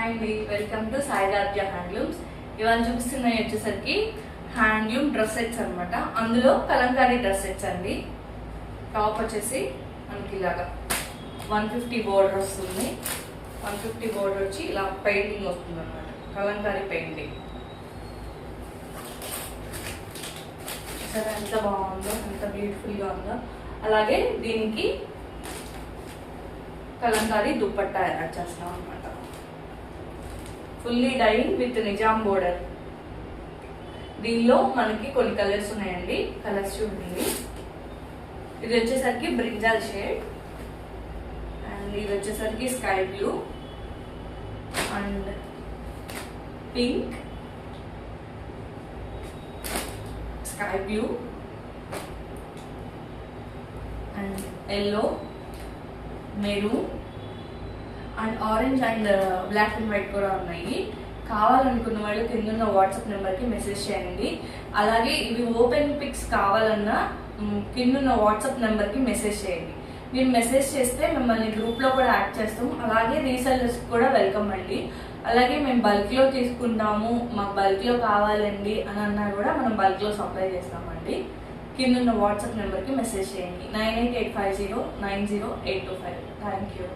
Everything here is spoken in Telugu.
అండి, వెల్కమ్ టు సాయిరాజ్య హ్యాండ్లూమ్స్. ఇవాళ చూపిస్తున్నాయి వచ్చేసరికి హ్యాండ్లూమ్ డ్రెస్ సెట్స్ అనమాట. అందులో కలంకారీ డ్రెస్ సెట్స్ అండి. టాప్ వచ్చేసి మనకి ఇలాగా 150 బోర్డర్ వస్తుంది. 150 బోర్డర్ వచ్చి ఇలా పెయింటింగ్ వస్తుంది అనమాట, కలంకారీ పెయింటింగ్. సరే ఎంత బాగుందో, ఎంత బ్యూటిఫుల్గా ఉందో. అలాగే దీనికి కలంకారీ దుపట్టా యాడ్ చేస్తాం అనమాట. Fully dyeing with Nizam border. దీనిలో మనకి కొన్ని కలర్స్ ఉన్నాయండి. కలర్స్ చూడండి. ఇది వచ్చేసరికి బ్రింజాల్ షేడ్, అండ్ ఇది వచ్చేసరికి sky blue and pink, sky blue and yellow, maroon and orange and black and white కూడా ఉన్నాయి. కావాలనుకున్న వాళ్ళు కింద వాట్సాప్ నెంబర్కి మెసేజ్ చేయండి. అలాగే ఇవి ఓపెన్ పిక్స్ కావాలన్నా కింద వాట్సాప్ నెంబర్కి మెసేజ్ చేయండి. మీరు మెసేజ్ చేస్తే మిమ్మల్ని గ్రూప్లో కూడా యాడ్ చేస్తాం. అలాగే రీసెల్లర్స్ కూడా వెల్కమ్ అండి. అలాగే మేము బల్క్లో తీసుకుంటాము, మాకు బల్క్లో కావాలండి అని అన్నా కూడా మనం బల్క్లో సప్లై చేస్తామండి. కింద వాట్సాప్ నెంబర్కి మెసేజ్ చేయండి. 9885090825. Thank you.